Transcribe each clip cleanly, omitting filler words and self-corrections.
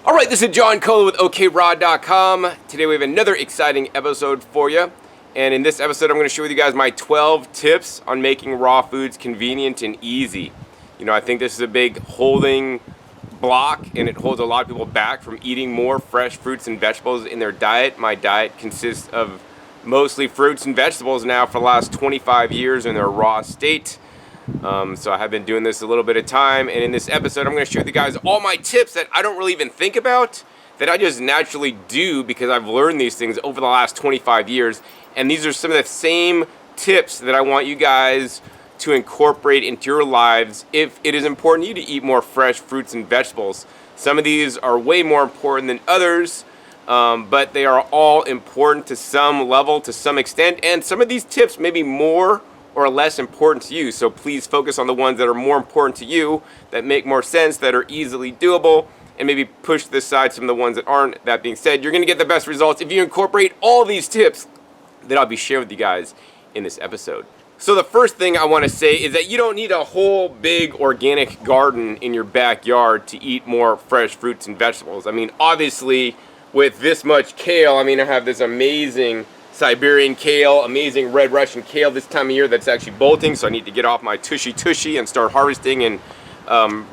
Alright, this is John Cola with OKRod.com. Today we have another exciting episode for you. And in this episode I'm going to share with you guys my 12 tips on making raw foods convenient and easy. You know, I think this is a big holding block and it holds a lot of people back from eating more fresh fruits and vegetables in their diet. My diet consists of mostly fruits and vegetables now for the last 25 years in their raw state. So I have been doing this a little bit of time, and in this episode I'm going to share with you guys all my tips that I don't really even think about, that I just naturally do because I've learned these things over the last 25 years. And these are some of the same tips that I want you guys to incorporate into your lives if it is important to you to eat more fresh fruits and vegetables. Some of these are way more important than others, but they are all important to some level, to some extent, and some of these tips may be more or less important to you. So please focus on the ones that are more important to you, that make more sense, that are easily doable, and maybe push to the side some of the ones that aren't. That being said, you're going to get the best results if you incorporate all these tips that I'll be sharing with you guys in this episode. So the first thing I want to say is that you don't need a whole big organic garden in your backyard to eat more fresh fruits and vegetables. I mean, obviously with this much kale, I mean, I have this amazing Siberian kale, amazing red Russian kale this time of year that's actually bolting, so I need to get off my tushy and start harvesting and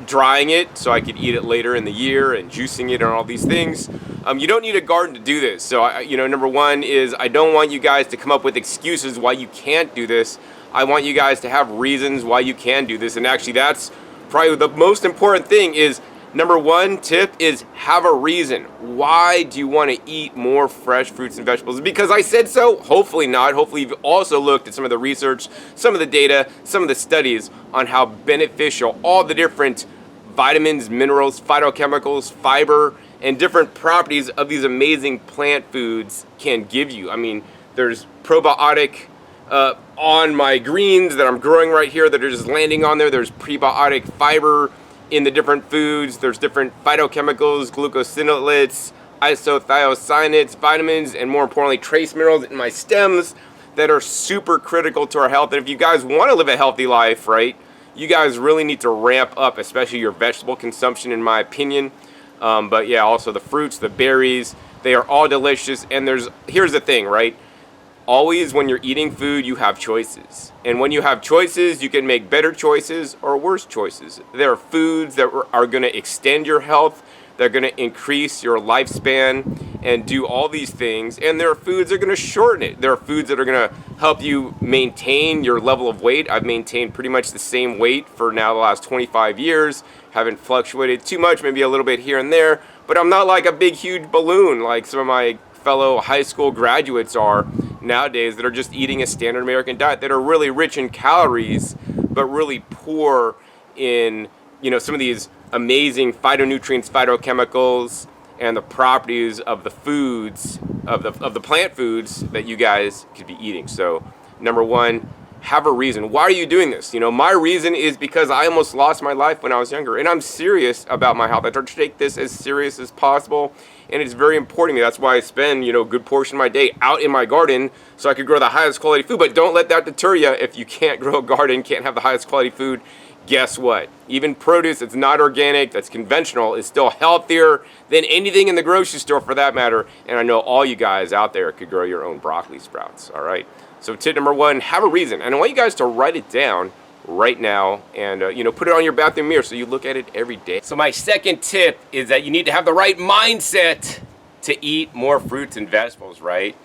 drying it so I could eat it later in the year, and juicing it and all these things. You don't need a garden to do this. So, number one is I don't want you guys to come up with excuses why you can't do this. I want you guys to have reasons why you can do this, and actually that's probably the most important thing. Is number one tip is have a reason. Why do you want to eat more fresh fruits and vegetables? Because I said so? Hopefully not. Hopefully you've also looked at some of the research, some of the data, some of the studies on how beneficial all the different vitamins, minerals, phytochemicals, fiber, and different properties of these amazing plant foods can give you. I mean, there's probiotic on my greens that I'm growing right here that are just landing on there. There's prebiotic fiber in the different foods. There's different phytochemicals, glucosinolates, isothiocyanates, vitamins, and more importantly, trace minerals in my stems that are super critical to our health. And if you guys want to live a healthy life, right, you guys really need to ramp up, especially your vegetable consumption, in my opinion. But yeah, also the fruits, the berries, they are all delicious. And here's the thing, right? Always when you're eating food, you have choices. And when you have choices, you can make better choices or worse choices. There are foods that are going to extend your health. They're going to increase your lifespan and do all these things. And there are foods that are going to shorten it. There are foods that are going to help you maintain your level of weight. I've maintained pretty much the same weight for now the last 25 years. Haven't fluctuated too much, maybe a little bit here and there. But I'm not like a big, huge balloon like some of my fellow high school graduates are nowadays that are just eating a standard American diet, that are really rich in calories but really poor in, some of these amazing phytonutrients, phytochemicals, and the properties of the foods, of the plant foods that you guys could be eating. So number one, have a reason. Why are you doing this? My reason is because I almost lost my life when I was younger, and I'm serious about my health. I try to take this as serious as possible, and it's very important to me. That's why I spend, a good portion of my day out in my garden so I could grow the highest quality food. But don't let that deter you. If you can't grow a garden, can't have the highest quality food, guess what? Even produce that's not organic, that's conventional, is still healthier than anything in the grocery store for that matter. And I know all you guys out there could grow your own broccoli sprouts, all right? So tip number one, have a reason. And I want you guys to write it down right now and, put it on your bathroom mirror so you look at it every day. So my second tip is that you need to have the right mindset to eat more fruits and vegetables, right?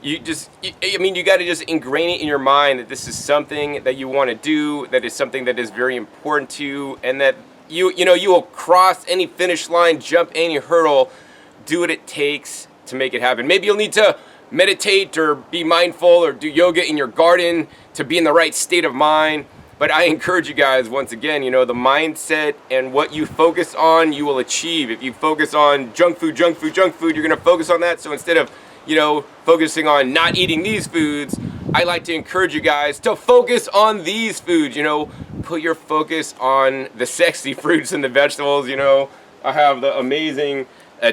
You got to just ingrain it in your mind that this is something that you want to do, that is something that is very important to you, and that you will cross any finish line, jump any hurdle, do what it takes to make it happen. Maybe you'll need to meditate or be mindful or do yoga in your garden to be in the right state of mind. But I encourage you guys, once again, the mindset and what you focus on, you will achieve. If you focus on junk food, you're going to focus on that. So instead of, focusing on not eating these foods, I like to encourage you guys to focus on these foods. Put your focus on the sexy fruits and the vegetables. I have the amazing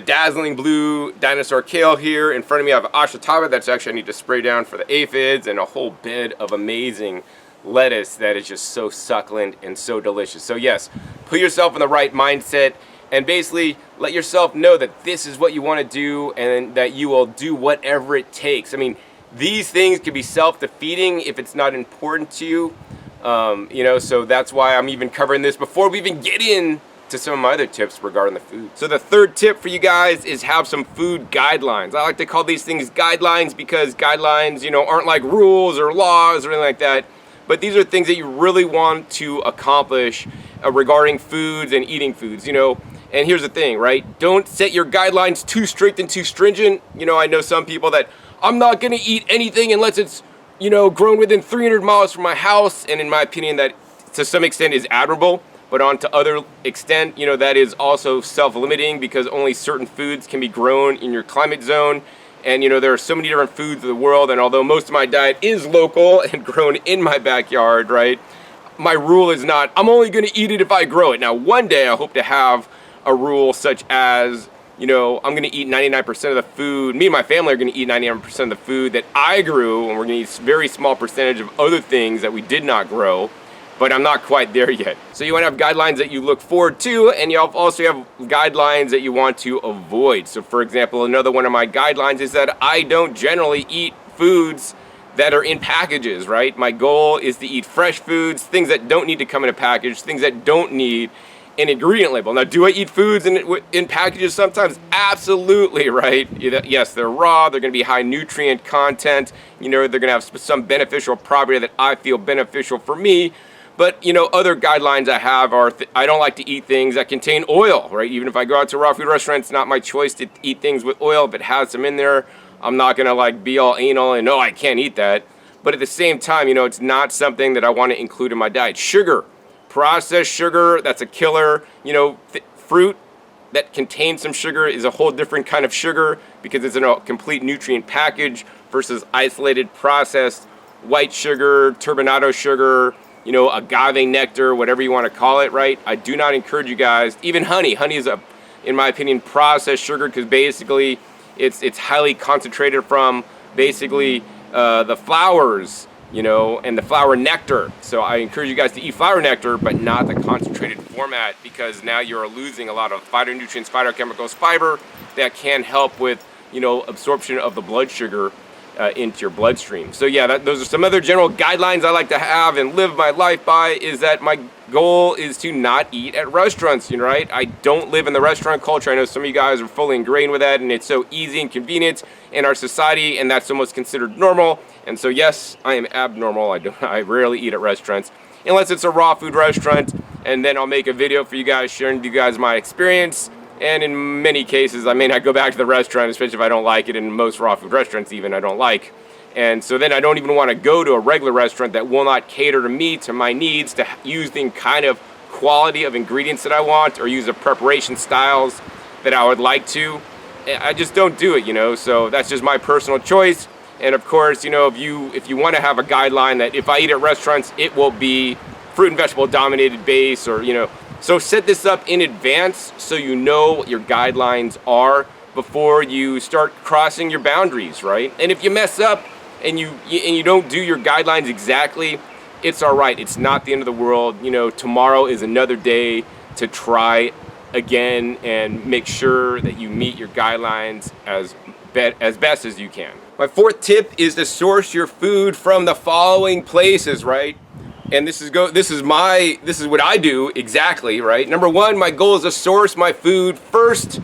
dazzling blue dinosaur kale here in front of me. I have ashwagandha that's actually I need to spray down for the aphids, and a whole bed of amazing lettuce that is just so succulent and so delicious. So yes, put yourself in the right mindset and basically let yourself know that this is what you want to do and that you will do whatever it takes. I mean, these things can be self-defeating if it's not important to you. So that's why I'm even covering this before we even get in to some of my other tips regarding the food. So the third tip for you guys is have some food guidelines. I like to call these things guidelines because guidelines, aren't like rules or laws or anything like that. But these are things that you really want to accomplish regarding foods and eating foods, And here's the thing, right? Don't set your guidelines too strict and too stringent. I know some people that I'm not going to eat anything unless it's, grown within 300 miles from my house. And in my opinion, that to some extent is admirable. But on to other extent, that is also self-limiting because only certain foods can be grown in your climate zone. And, there are so many different foods in the world. And although most of my diet is local and grown in my backyard, right, my rule is not, I'm only going to eat it if I grow it. Now, one day I hope to have a rule such as, I'm going to eat 99% of the food. Me and my family are going to eat 99% of the food that I grew. And we're going to eat a very small percentage of other things that we did not grow. But I'm not quite there yet. So you want to have guidelines that you look forward to, and you also have guidelines that you want to avoid. So for example, another one of my guidelines is that I don't generally eat foods that are in packages, right? My goal is to eat fresh foods, things that don't need to come in a package, things that don't need an ingredient label. Now, do I eat foods in packages sometimes? Absolutely, right? Yes, they're raw, they're gonna be high nutrient content, they're gonna have some beneficial property that I feel beneficial for me. But, other guidelines I have are, I don't like to eat things that contain oil, right? Even if I go out to a raw food restaurant, it's not my choice to eat things with oil. If it has some in there, I'm not going to be all anal and, no, I can't eat that. But at the same time, it's not something that I want to include in my diet. Sugar, processed sugar, that's a killer. Fruit that contains some sugar is a whole different kind of sugar because it's in a complete nutrient package versus isolated processed white sugar, turbinado sugar, agave nectar, whatever you want to call it, right? I do not encourage you guys, even honey. Honey is in my opinion, processed sugar because basically it's highly concentrated from basically the flowers, and the flower nectar. So I encourage you guys to eat flower nectar, but not the concentrated format because now you're losing a lot of phytonutrients, phytochemicals, fiber that can help with, absorption of the blood sugar into your bloodstream. So yeah, those are some other general guidelines I like to have and live my life by, is that my goal is to not eat at restaurants, right? I don't live in the restaurant culture. I know some of you guys are fully ingrained with that and it's so easy and convenient in our society and that's almost considered normal. And so yes, I am abnormal. I rarely eat at restaurants unless it's a raw food restaurant, and then I'll make a video for you guys sharing with you guys my experience. And in many cases, I may not go back to the restaurant, especially if I don't like it. In most raw food restaurants even, I don't like. And so then I don't even want to go to a regular restaurant that will not cater to me, to my needs, to use the kind of quality of ingredients that I want or use the preparation styles that I would like to. I just don't do it, So that's just my personal choice. And of course, if you want to have a guideline that if I eat at restaurants, it will be fruit and vegetable dominated base or, So set this up in advance so you know what your guidelines are before you start crossing your boundaries, right? And if you mess up and you don't do your guidelines exactly, it's all right. It's not the end of the world. Tomorrow is another day to try again and make sure that you meet your guidelines as best as you can. My fourth tip is to source your food from the following places, right? And this is what I do exactly, right? Number one, my goal is to source my food first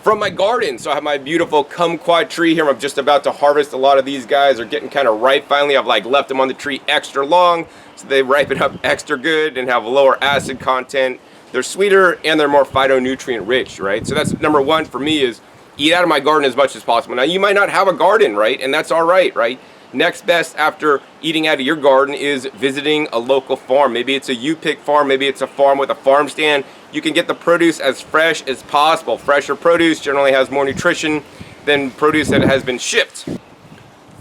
from my garden. So I have my beautiful kumquat tree here. I'm just about to harvest. A lot of these guys are getting kind of ripe finally. I've left them on the tree extra long so they ripen up extra good and have lower acid content. They're sweeter and they're more phytonutrient rich, right? So that's number one for me, is eat out of my garden as much as possible. Now you might not have a garden, right? And that's all right, right? Next best after eating out of your garden is visiting a local farm. Maybe it's a U-pick farm, maybe it's a farm with a farm stand. You can get the produce as fresh as possible. Fresher produce generally has more nutrition than produce that has been shipped.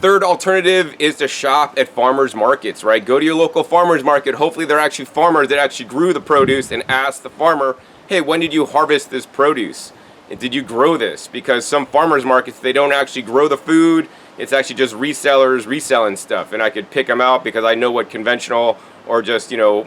Third alternative is to shop at farmers markets, right? Go to your local farmers market. Hopefully they're actually farmers that actually grew the produce, and ask the farmer, hey, when did you harvest this produce? Did you grow this? Because some farmers markets, they don't actually grow the food. It's actually just resellers reselling stuff, and I could pick them out because I know what conventional or just, you know,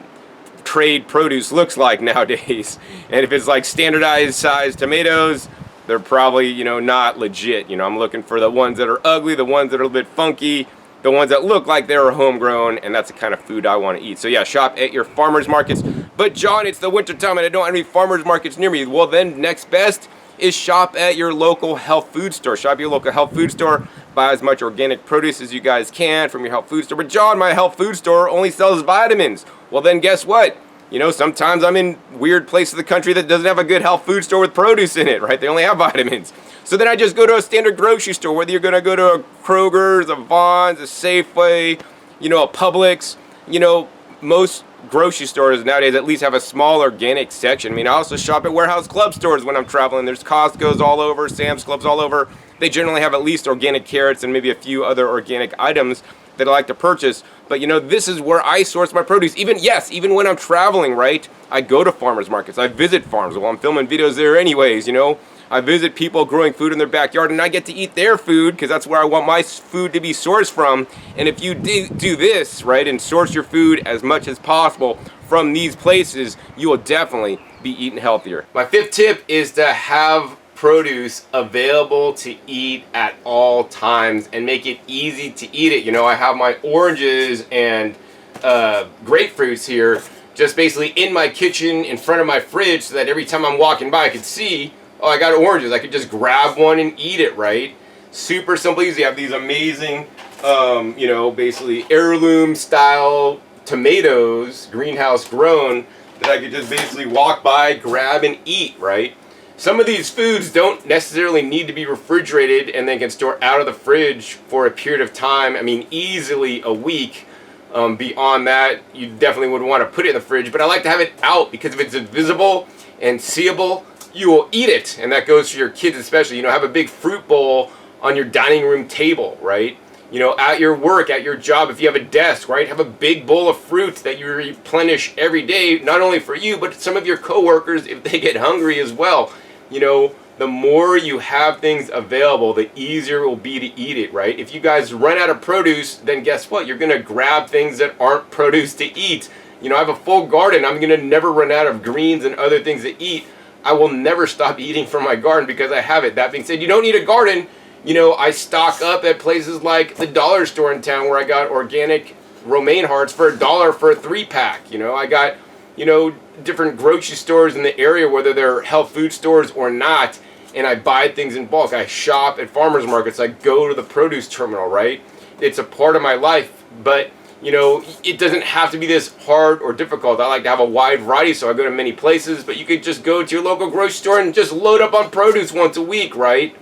trade produce looks like nowadays. And if it's like standardized size tomatoes, they're probably, you know, not legit. You know, I'm looking for the ones that are ugly, the ones that are a little bit funky, the ones that look like they're homegrown, and that's the kind of food I want to eat. So yeah, shop at your farmers markets. But John, it's the winter time and I don't have any farmers markets near me. Well, then next best is shop at your local health food store. Shop at your local health food store. Buy as much organic produce as you guys can from your health food store. But John, my health food store only sells vitamins. Well, then guess what? You know, sometimes I'm in weird places of the country that doesn't have a good health food store with produce in it, right? They only have vitamins. So then I just go to a standard grocery store, whether you're going to go to a Kroger's, a Vons, a Safeway, you know, a Publix. You know, most grocery stores nowadays at least have a small organic section. I mean, I also shop at warehouse club stores when I'm traveling. There's Costco's all over, Sam's Club's all over. They generally have at least organic carrots and maybe a few other organic items that I like to purchase. But you know, this is where I source my produce. Even when I'm traveling, right? I go to farmers markets. I visit farms. Well, I'm filming videos there anyways, you know. I visit people growing food in their backyard, and I get to eat their food because that's where I want my food to be sourced from. And if you do this, right, and source your food as much as possible from these places, you will definitely be eating healthier. My fifth tip is to have produce available to eat at all times and make it easy to eat it. You know, I have my oranges and grapefruits here just basically in my kitchen in front of my fridge so that every time I'm walking by I could see, oh, I got oranges. I could just grab one and eat it, right? Super simple, easy. I have these amazing, you know, basically heirloom style tomatoes, greenhouse grown, that I could just basically walk by, grab and eat, right? Some of these foods don't necessarily need to be refrigerated and then can store out of the fridge for a period of time. I mean, easily a week. Beyond that, you definitely would want to put it in the fridge, but I like to have it out because if it's visible and seeable, you will eat it. And that goes for your kids especially. You know, have a big fruit bowl on your dining room table, right? You know, at your work, at your job, if you have a desk, right? Have a big bowl of fruit that you replenish every day, not only for you, but some of your coworkers if they get hungry as well. You know, the more you have things available, the easier it will be to eat it, right? If you guys run out of produce, then guess what? You're gonna grab things that aren't produce to eat. You know, I have a full garden. I'm gonna never run out of greens and other things to eat. I will never stop eating from my garden because I have it. That being said, you don't need a garden. You know, I stock up at places like the dollar store in town where I got organic romaine hearts for $1 for a 3-pack. You know, I got, you know, different grocery stores in the area, whether they're health food stores or not, and I buy things in bulk. I shop at farmers markets. I go to the produce terminal, right? It's a part of my life, but you know, it doesn't have to be this hard or difficult. I like to have a wide variety, so I go to many places, but you could just go to your local grocery store and just load up on produce once a week, right?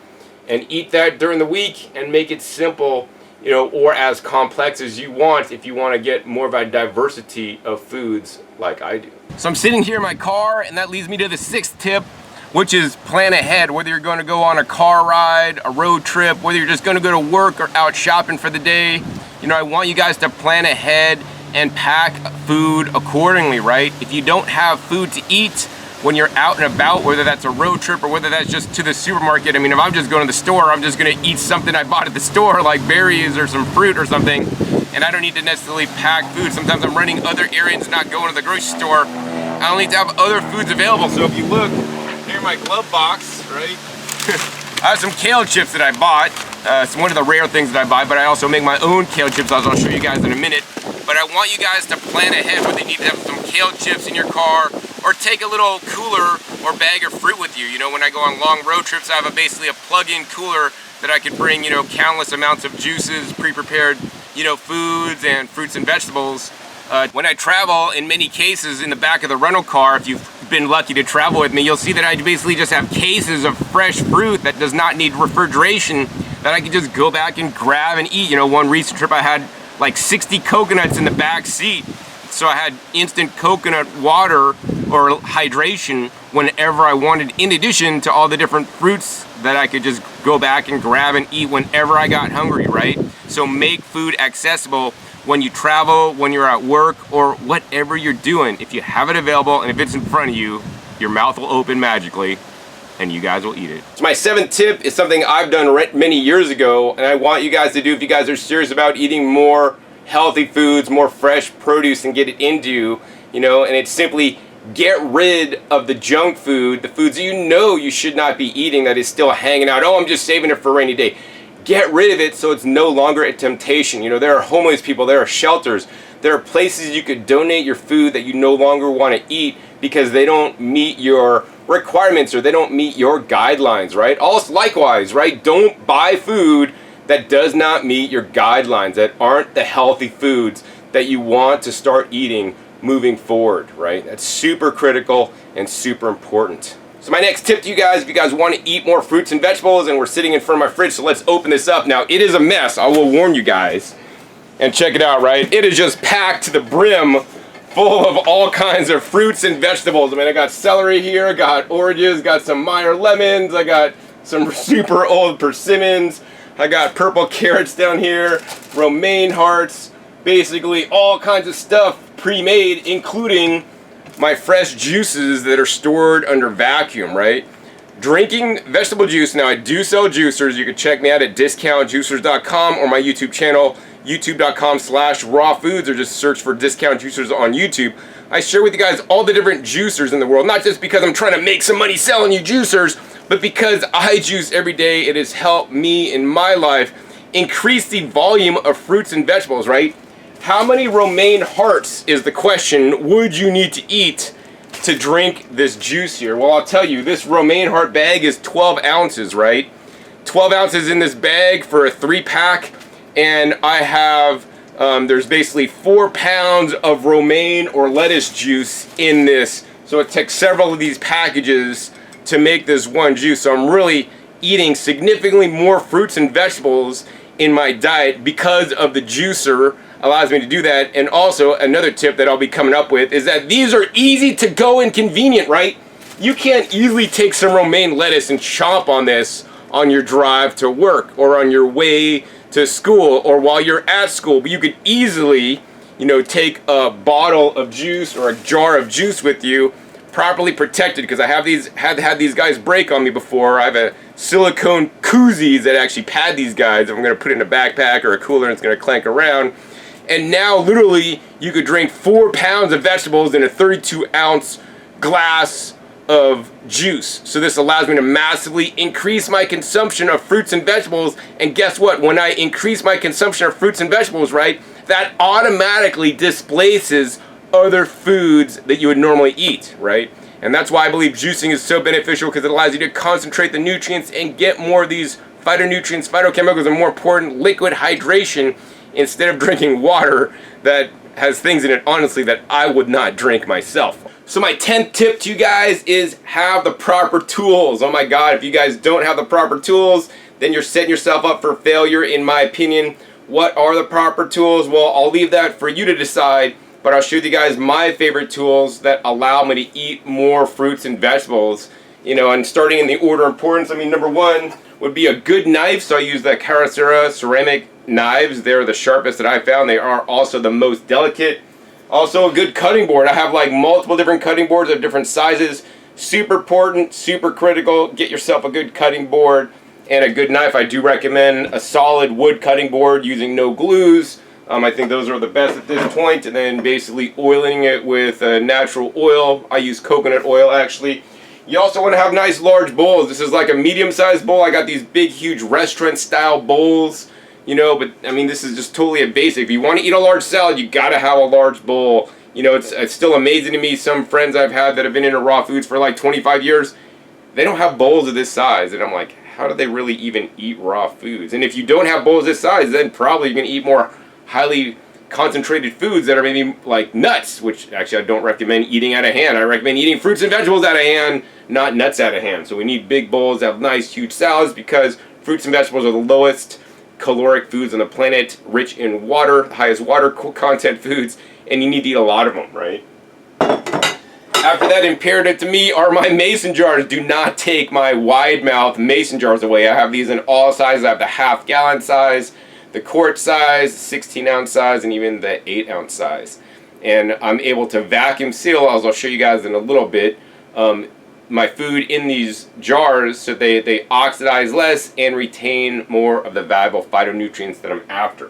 And eat that during the week and make it simple, you know, or as complex as you want if you want to get more of a diversity of foods like I do. So I'm sitting here in my car, and that leads me to the 6th tip, which is plan ahead. Whether you're going to go on a car ride, a road trip, whether you're just going to go to work or out shopping for the day, you know, I want you guys to plan ahead and pack food accordingly, right? If you don't have food to eat when you're out and about, whether that's a road trip or whether that's just to the supermarket, I mean, if I'm just going to the store, I'm just going to eat something I bought at the store, like berries or some fruit or something, and I don't need to necessarily pack food. Sometimes I'm running other errands, not going to the grocery store. I don't need to have other foods available. So if you look, here in my glove box, right? I have some kale chips that I bought. It's one of the rare things that I buy, but I also make my own kale chips, as I'll show you guys in a minute. But I want you guys to plan ahead, whether you need to have some kale chips in your car or take a little cooler or bag of fruit with you. You know, when I go on long road trips, I have basically a plug-in cooler that I can bring, you know, countless amounts of juices, pre-prepared, you know, foods and fruits and vegetables. When I travel, in many cases, in the back of the rental car, if you've been lucky to travel with me, you'll see that I basically just have cases of fresh fruit that does not need refrigeration that I can just go back and grab and eat. You know, one recent trip I had like 60 coconuts in the back seat. So I had instant coconut water or hydration whenever I wanted, in addition to all the different fruits that I could just go back and grab and eat whenever I got hungry, right? So make food accessible when you travel, when you're at work, or whatever you're doing. If you have it available and if it's in front of you, your mouth will open magically and you guys will eat it. So my 7th tip is something I've done many years ago, and I want you guys to do if you guys are serious about eating more healthy foods, more fresh produce, and get it into, and it's simply get rid of the junk food, the foods that you should not be eating that is still hanging out. Oh, I'm just saving it for a rainy day. Get rid of it so it's no longer a temptation. There are homeless people, there are shelters, there are places you could donate your food that you no longer want to eat because they don't meet your requirements or they don't meet your guidelines, right? Also, likewise, right? Don't buy food that does not meet your guidelines, that aren't the healthy foods that you want to start eating moving forward, right? That's super critical and super important. So my next tip to you guys, if you guys want to eat more fruits and vegetables, and we're sitting in front of my fridge, so let's open this up. Now, it is a mess, I will warn you guys. And check it out, right? It is just packed to the brim full of all kinds of fruits and vegetables. I mean, I got celery here, I got oranges, got some Meyer lemons, I got some super old persimmons, I got purple carrots down here, romaine hearts, basically all kinds of stuff pre-made, including my fresh juices that are stored under vacuum, right? Drinking vegetable juice. Now, I do sell juicers. You can check me out at discountjuicers.com or my YouTube channel, youtube.com/rawfoods, or just search for Discount Juicers on YouTube. I share with you guys all the different juicers in the world, not just because I'm trying to make some money selling you juicers, but because I juice every day. It has helped me in my life increase the volume of fruits and vegetables, right? How many romaine hearts is the question would you need to eat to drink this juice here? Well, I'll tell you, this romaine heart bag is 12 ounces, right? 12 ounces in this bag for a 3-pack, and I have, there's basically 4 pounds of romaine or lettuce juice in this. So it takes several of these packages to make this one juice. So I'm really eating significantly more fruits and vegetables in my diet because of the juicer allows me to do that. And also another tip that I'll be coming up with is that these are easy to go and convenient, right? You can't easily take some romaine lettuce and chomp on this on your drive to work or on your way to school or while you're at school, but you could easily, take a bottle of juice or a jar of juice with you, properly protected, because I have had these guys break on me before. I have a silicone koozies that actually pad these guys. I'm going to put it in a backpack or a cooler and it's going to clank around. And now, literally, you could drink 4 pounds of vegetables in a 32-ounce glass of juice. So this allows me to massively increase my consumption of fruits and vegetables. And guess what? When I increase my consumption of fruits and vegetables, right, that automatically displaces other foods that you would normally eat, right? And that's why I believe juicing is so beneficial, because it allows you to concentrate the nutrients and get more of these phytonutrients, phytochemicals, and more important, liquid hydration, instead of drinking water that has things in it, honestly, that I would not drink myself. So my 10th tip to you guys is have the proper tools. Oh my God, if you guys don't have the proper tools, then you're setting yourself up for failure, in my opinion. What are the proper tools? Well, I'll leave that for you to decide, but I'll show you guys my favorite tools that allow me to eat more fruits and vegetables. And starting in the order of importance, number 1 would be a good knife. So I use the Caracera ceramic knives. They're the sharpest that I found. They are also the most delicate. Also a good cutting board. I have like multiple different cutting boards of different sizes. Super important, super critical. Get yourself a good cutting board and a good knife. I do recommend a solid wood cutting board using no glues. I think those are the best at this point. And then basically oiling it with natural oil. I use coconut oil actually. You also want to have nice large bowls. This is like a medium-sized bowl. I got these big, huge restaurant-style bowls, but this is just totally a basic. If you want to eat a large salad, you got to have a large bowl. It's still amazing to me. Some friends I've had that have been into raw foods for like 25 years, they don't have bowls of this size. And I'm like, how do they really even eat raw foods? And if you don't have bowls this size, then probably you're going to eat more highly concentrated foods that are maybe like nuts, which actually I don't recommend eating out of hand. I recommend eating fruits and vegetables out of hand, not nuts out of hand. So we need big bowls that have nice, huge salads, because fruits and vegetables are the lowest caloric foods on the planet, rich in water, highest water content foods, and you need to eat a lot of them, right? After that, imperative to me are my mason jars. Do not take my wide mouth mason jars away. I have these in all sizes. I have the half-gallon size, the quart size, 16-ounce size, and even the 8-ounce size. And I'm able to vacuum seal, as I'll show you guys in a little bit, my food in these jars so they oxidize less and retain more of the valuable phytonutrients that I'm after.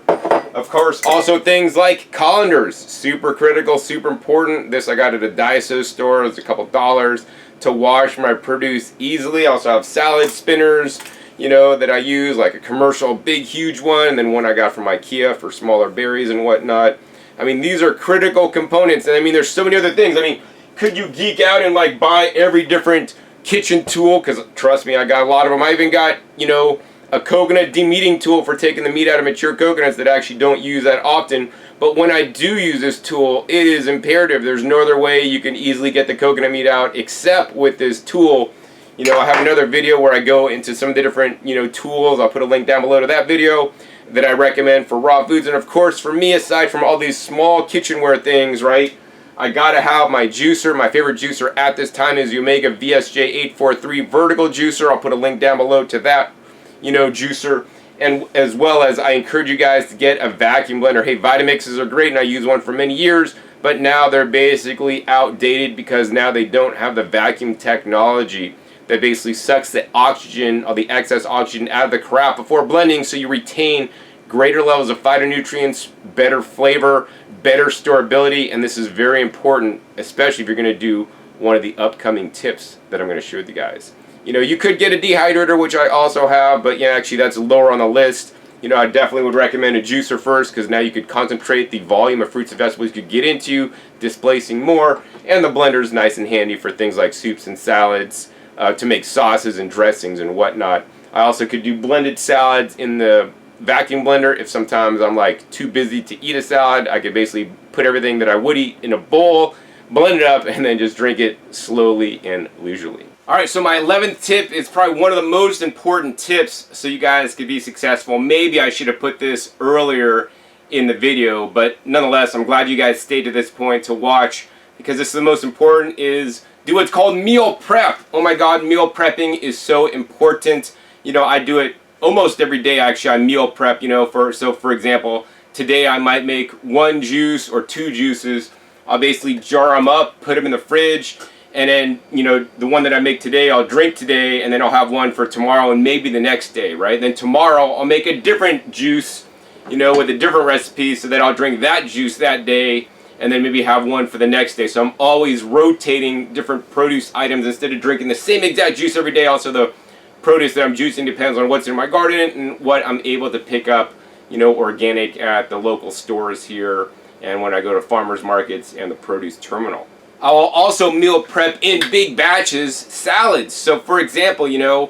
Of course, also things like colanders, super critical, super important. This I got at a Daiso store. It was a couple dollars to wash my produce easily. I also have salad spinners, you know, that I use, like a commercial big huge one, and then one I got from IKEA for smaller berries and whatnot. I mean, these are critical components, and I mean, there's so many other things. I mean, could you geek out and like buy every different kitchen tool? Because trust me, I got a lot of them. I even got, you know, a coconut demeating tool for taking the meat out of mature coconuts that I actually don't use that often. But when I do use this tool, it is imperative. There's no other way you can easily get the coconut meat out except with this tool. You know, I have another video where I go into some of the different, you know, tools. I'll put a link down below to that video that I recommend for raw foods. And of course, for me, aside from all these small kitchenware things, right, I gotta have my juicer. My favorite juicer at this time is the Omega VSJ843 vertical juicer. I'll put a link down below to that, you know, juicer. And as well as I encourage you guys to get a vacuum blender. Hey, Vitamixes are great and I used one for many years, but now they're basically outdated because now they don't have the vacuum technology that basically sucks the oxygen, or the excess oxygen out of the crap before blending, so you retain greater levels of phytonutrients, better flavor, better storability, and this is very important, especially if you're going to do one of the upcoming tips that I'm going to share with you guys. You know, you could get a dehydrator, which I also have, but yeah, actually that's lower on the list. You know, I definitely would recommend a juicer first, because now you could concentrate the volume of fruits and vegetables you could get into, displacing more, and the blender is nice and handy for things like soups and salads, to make sauces and dressings and whatnot. I also could do blended salads in the vacuum blender if sometimes I'm like too busy to eat a salad. I could basically put everything that I would eat in a bowl, blend it up, and then just drink it slowly and leisurely. Alright, so my 11th tip is probably one of the most important tips so you guys could be successful. Maybe I should have put this earlier in the video, but nonetheless, I'm glad you guys stayed to this point to watch, because this is the most important, is do what's called meal prep. Oh my god, meal prepping is so important. You know, I do it almost every day actually. I meal prep, you know, for example, today I might make one juice or two juices. I'll basically jar them up, put them in the fridge, and then, you know, the one that I make today, I'll drink today, and then I'll have one for tomorrow and maybe the next day, right? Then tomorrow I'll make a different juice, you know, with a different recipe, so that I'll drink that juice that day, and then maybe have one for the next day. So I'm always rotating different produce items instead of drinking the same exact juice every day. Also, the produce that I'm juicing depends on what's in my garden and what I'm able to pick up, you know, organic at the local stores here, and when I go to farmers markets and the produce terminal. I will also meal prep in big batches salads. So for example, you know,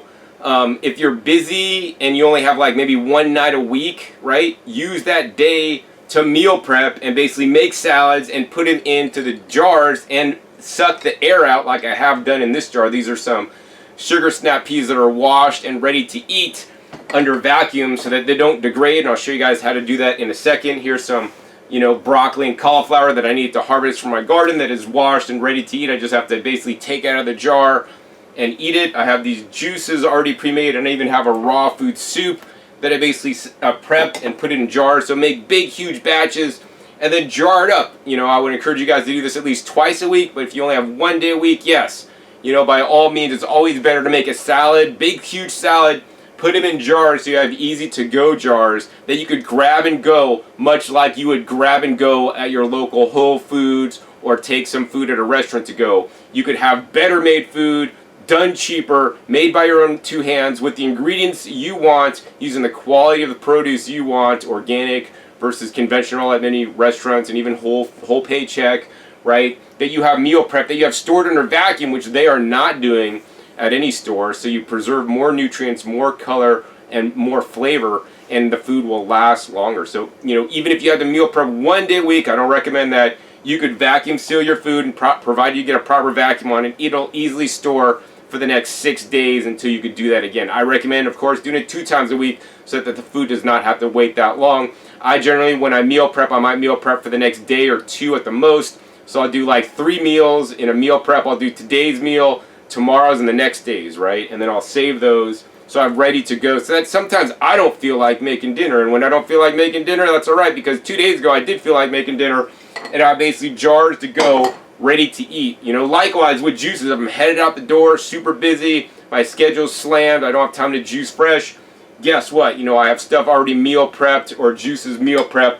if you're busy and you only have like maybe one night a week, right, use that day to meal prep and basically make salads and put them into the jars and suck the air out like I have done in this jar. These are some sugar snap peas that are washed and ready to eat under vacuum so that they don't degrade, and I'll show you guys how to do that in a second. Here's some, you know, broccoli and cauliflower that I need to harvest from my garden that is washed and ready to eat. I just have to basically take out of the jar and eat it. I have these juices already pre-made, and I even have a raw food soup that I basically prepped and put it in jars. So make big, huge batches and then jar it up. You know, I would encourage you guys to do this at least twice a week, but if you only have one day a week, yes. You know, by all means, it's always better to make a salad, big, huge salad, put them in jars so you have easy-to-go jars that you could grab and go, much like you would grab and go at your local Whole Foods or take some food at a restaurant to go. You could have better made food, done cheaper, made by your own two hands with the ingredients you want, using the quality of the produce you want, organic versus conventional at many restaurants, and even whole paycheck, right? That you have meal prep, that you have stored under vacuum, which they are not doing at any store, so you preserve more nutrients, more color, and more flavor, and the food will last longer. So, you know, even if you had to meal prep one day a week, I don't recommend that. You could vacuum seal your food, and provided you get a proper vacuum on it, it'll easily store for the next 6 days until you could do that again. I recommend, of course, doing it 2 times a week so that the food does not have to wait that long. I generally, when I meal prep, I might meal prep for the next day or 2 at the most. So I'll do like 3 meals in a meal prep. I'll do today's meal, tomorrow's, and the next day's, right? And then I'll save those so I'm ready to go. So that sometimes I don't feel like making dinner, and when I don't feel like making dinner, that's all right, because 2 days ago I did feel like making dinner, and I have basically jars to go, ready to eat. You know, likewise with juices, if I'm headed out the door, super busy, my schedule's slammed, I don't have time to juice fresh, guess what? You know, I have stuff already meal prepped or juices meal prepped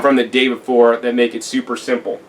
from the day before that make it super simple.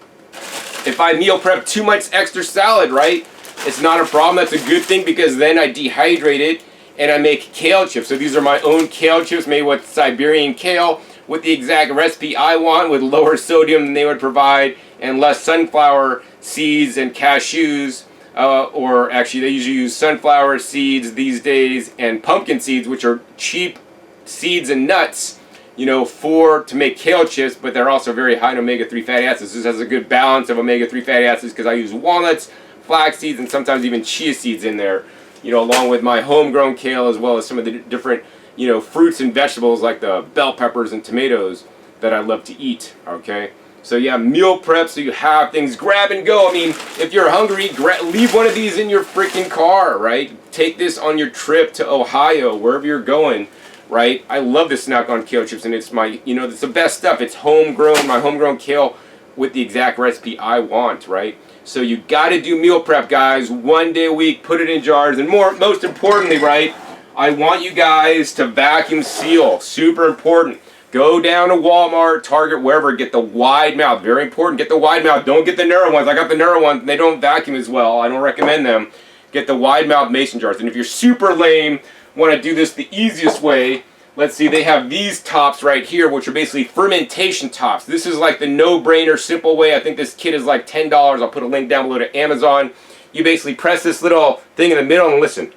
If I meal prep too much extra salad, right, it's not a problem. That's a good thing because then I dehydrate it and I make kale chips. So these are my own kale chips made with Siberian kale with the exact recipe I want, with lower sodium than they would provide and less sunflower seeds and cashews. Or actually they usually use sunflower seeds these days and pumpkin seeds, which are cheap seeds and nuts, you know, to make kale chips, but they're also very high in omega-3 fatty acids. This has a good balance of omega-3 fatty acids because I use walnuts, flax seeds, and sometimes even chia seeds in there, you know, along with my homegrown kale, as well as some of the different, you know, fruits and vegetables like the bell peppers and tomatoes that I love to eat, okay? So yeah, meal prep so you have things, grab and go. I mean, if you're hungry, leave one of these in your freaking car, right? Take this on your trip to Ohio, wherever you're going, right? I love to snack on kale chips, and it's my, you know, it's the best stuff. It's homegrown, my homegrown kale with the exact recipe I want, right? So you got to do meal prep, guys. 1 day a week, put it in jars, and most importantly, right, I want you guys to vacuum seal. Super important. Go down to Walmart, Target, wherever, get the wide mouth. Very important, get the wide mouth. Don't get the narrow ones. I got the narrow ones, they don't vacuum as well. I don't recommend them. Get the wide mouth mason jars. And if you're super lame, want to do this the easiest way, let's see, they have these tops right here, which are basically fermentation tops. This is like the no-brainer, simple way. I think this kit is like $10. I'll put a link down below to Amazon. You basically press this little thing in the middle and listen.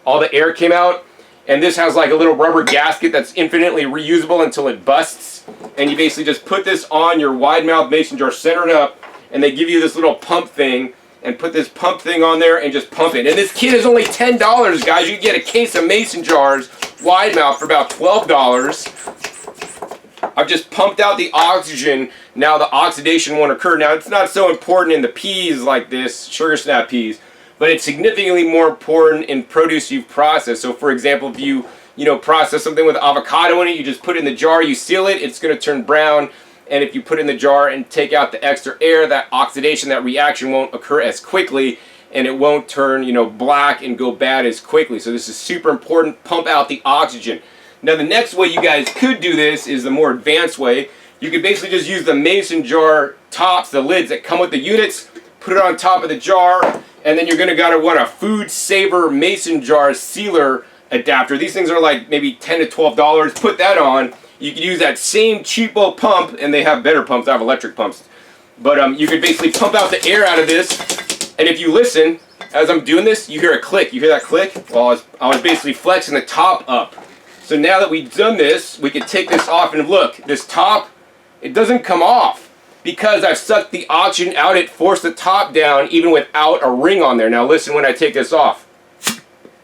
All the air came out. And this has like a little rubber gasket that's infinitely reusable until it busts. And you basically just put this on your wide mouth mason jar, center it up, and they give you this little pump thing, and put this pump thing on there and just pump it. And this kit is only $10, guys. You can get a case of mason jars, wide mouth, for about $12. I've just pumped out the oxygen. Now the oxidation won't occur. Now it's not so important in the peas like this, sugar snap peas, but it's significantly more important in produce you've processed. So for example, if you process something with avocado in it, you just put it in the jar, you seal it, it's going to turn brown. And if you put it in the jar and take out the extra air, that oxidation, that reaction won't occur as quickly, and it won't turn, black and go bad as quickly. So this is super important. Pump out the oxygen. Now the next way you guys could do this is the more advanced way. You could basically just use the mason jar tops, the lids that come with the units, put it on top of the jar, and then you're going to want a Food Saver mason jar sealer adapter. These things are like maybe $10 to $12. Put that on. You could use that same cheapo pump, and they have better pumps. I have electric pumps. But you could basically pump out the air out of this, and if you listen, as I'm doing this, you hear a click. You hear that click? Well, I was basically flexing the top up. So now that we've done this, we can take this off, and look, this top, it doesn't come off. Because I've sucked the oxygen out, it forced the top down even without a ring on there. Now listen when I take this off,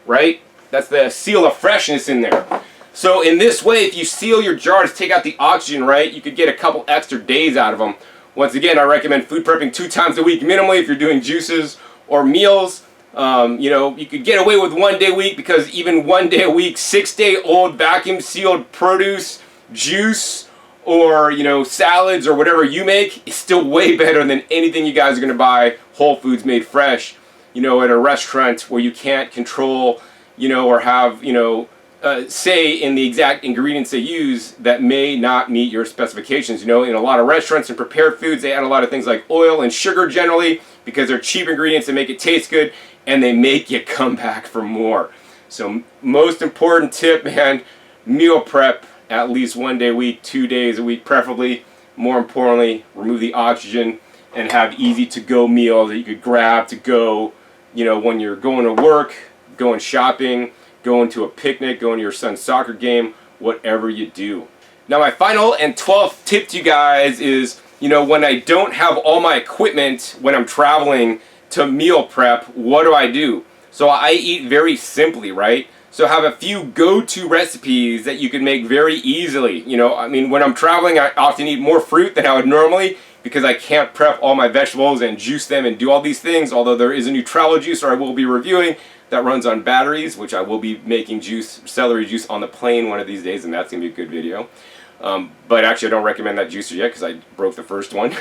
right? That's the seal of freshness in there. So in this way, if you seal your jars, take out the oxygen, right, you could get a couple extra days out of them. Once again, I recommend food prepping 2 times a week minimally if you're doing juices or meals. You could get away with 1 day a week because even 1 day a week, 6-day-old vacuum sealed produce, juice, or salads or whatever you make is still way better than anything you guys are going to buy Whole Foods made fresh, at a restaurant where you can't control, or have, say in the exact ingredients they use that may not meet your specifications. In a lot of restaurants and prepared foods, they add a lot of things like oil and sugar generally because they're cheap ingredients that make it taste good, and they make you come back for more. So most important tip, man, meal prep at least 1 day a week, 2 days a week preferably. More importantly, remove the oxygen and have easy to go meals that you could grab to go, when you're going to work, going shopping, going to a picnic, going to your son's soccer game, whatever you do. Now my final and 12th tip to you guys is, when I don't have all my equipment when I'm traveling to meal prep, what do? So I eat very simply, right? So have a few go-to recipes that you can make very easily. When I'm traveling, I often eat more fruit than I would normally because I can't prep all my vegetables and juice them and do all these things, although there is a new travel juicer I will be reviewing that runs on batteries, which I will be making celery juice on the plane one of these days, and that's going to be a good video. But actually I don't recommend that juicer yet because I broke the first one.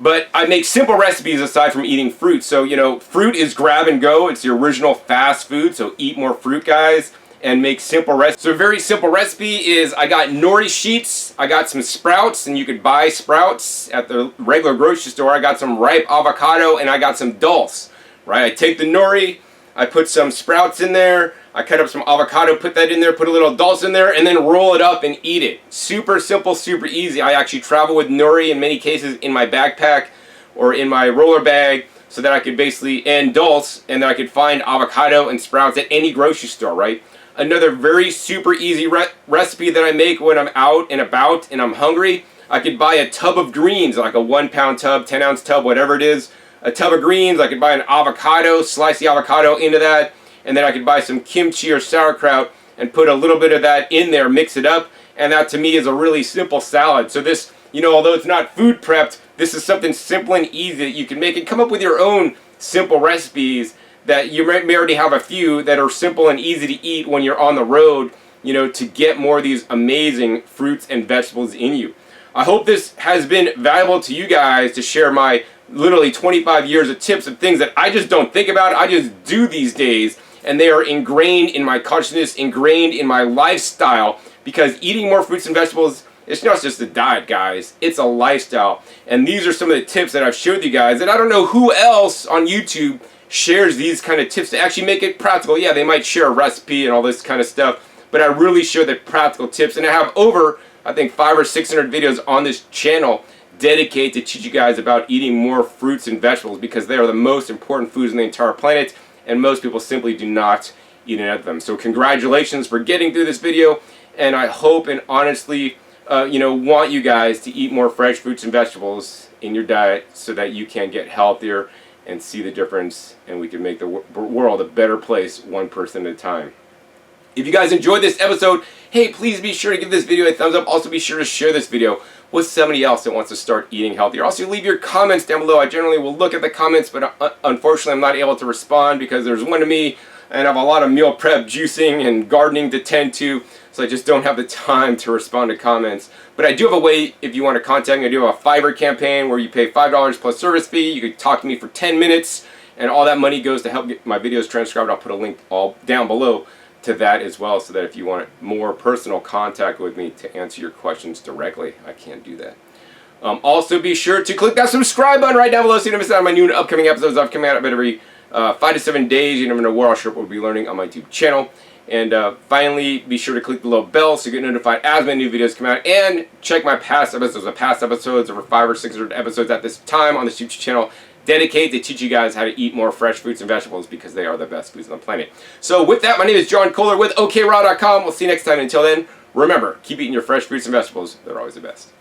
But I make simple recipes aside from eating fruit. So, you know, fruit is grab and go. It's the original fast food. So eat more fruit, guys, and make simple recipes. So a very simple recipe is I got nori sheets, I got some sprouts, and you could buy sprouts at the regular grocery store. I got some ripe avocado, and I got some dulse, right? I take the nori, I put some sprouts in there, I cut up some avocado, put that in there, put a little dulse in there, and then roll it up and eat it. Super simple, super easy. I actually travel with nori in many cases in my backpack or in my roller bag so that I could basically, and dulse, and then I could find avocado and sprouts at any grocery store, right? Another very super easy recipe that I make when I'm out and about and I'm hungry, I could buy a tub of greens, like a 1 pound tub, 10 ounce tub, whatever it is. A tub of greens, I could buy an avocado, slice the avocado into that, and then I could buy some kimchi or sauerkraut and put a little bit of that in there, mix it up, and that to me is a really simple salad. So this, you know, although it's not food prepped, this is something simple and easy that you can make and come up with your own simple recipes that you may already have a few that are simple and easy to eat when you're on the road, you know, to get more of these amazing fruits and vegetables in you. I hope this has been valuable to you guys to share my literally 25 years of tips of things that I just don't think about, I just do these days, and they are ingrained in my consciousness, ingrained in my lifestyle, because eating more fruits and vegetables, it's not just a diet, guys, it's a lifestyle. And these are some of the tips that I've showed you guys, and I don't know who else on YouTube shares these kind of tips to actually make it practical. Yeah, they might share a recipe and all this kind of stuff, but I really show the practical tips, and I have over, I think, 500 or 600 videos on this channel dedicated to teach you guys about eating more fruits and vegetables, because they are the most important foods on the entire planet, and most people simply do not eat enough of them. So congratulations for getting through this video, and I hope and honestly you know, want you guys to eat more fresh fruits and vegetables in your diet so that you can get healthier and see the difference, and we can make the world a better place, one person at a time. If you guys enjoyed this episode, hey, please be sure to give this video a thumbs up. Also be sure to share this video with somebody else that wants to start eating healthier. Also leave your comments down below. I generally will look at the comments, but unfortunately I'm not able to respond because there's one to me, and I have a lot of meal prep, juicing, and gardening to tend to, so I just don't have the time to respond to comments. But I do have a way if you want to contact me. I do have a Fiverr campaign where you pay $5 plus service fee. You can talk to me for 10 minutes, and all that money goes to help get my videos transcribed. I'll put a link all down below to that as well, so that if you want more personal contact with me to answer your questions directly, I can do that. Also be sure to click that subscribe button right down below so you don't miss out on my new and upcoming episodes. I've coming out about every 5 to 7 days. You never know where I'll be learning on my YouTube channel. And finally, be sure to click the little bell so you get notified as my new videos come out. And check my past episodes. The past episodes, over 500 or 600 episodes at this time on this YouTube channel, dedicated to teach you guys how to eat more fresh fruits and vegetables, because they are the best foods on the planet. So with that, my name is John Kohler with OKRaw.com. We'll see you next time. Until then, remember, keep eating your fresh fruits and vegetables. They're always the best.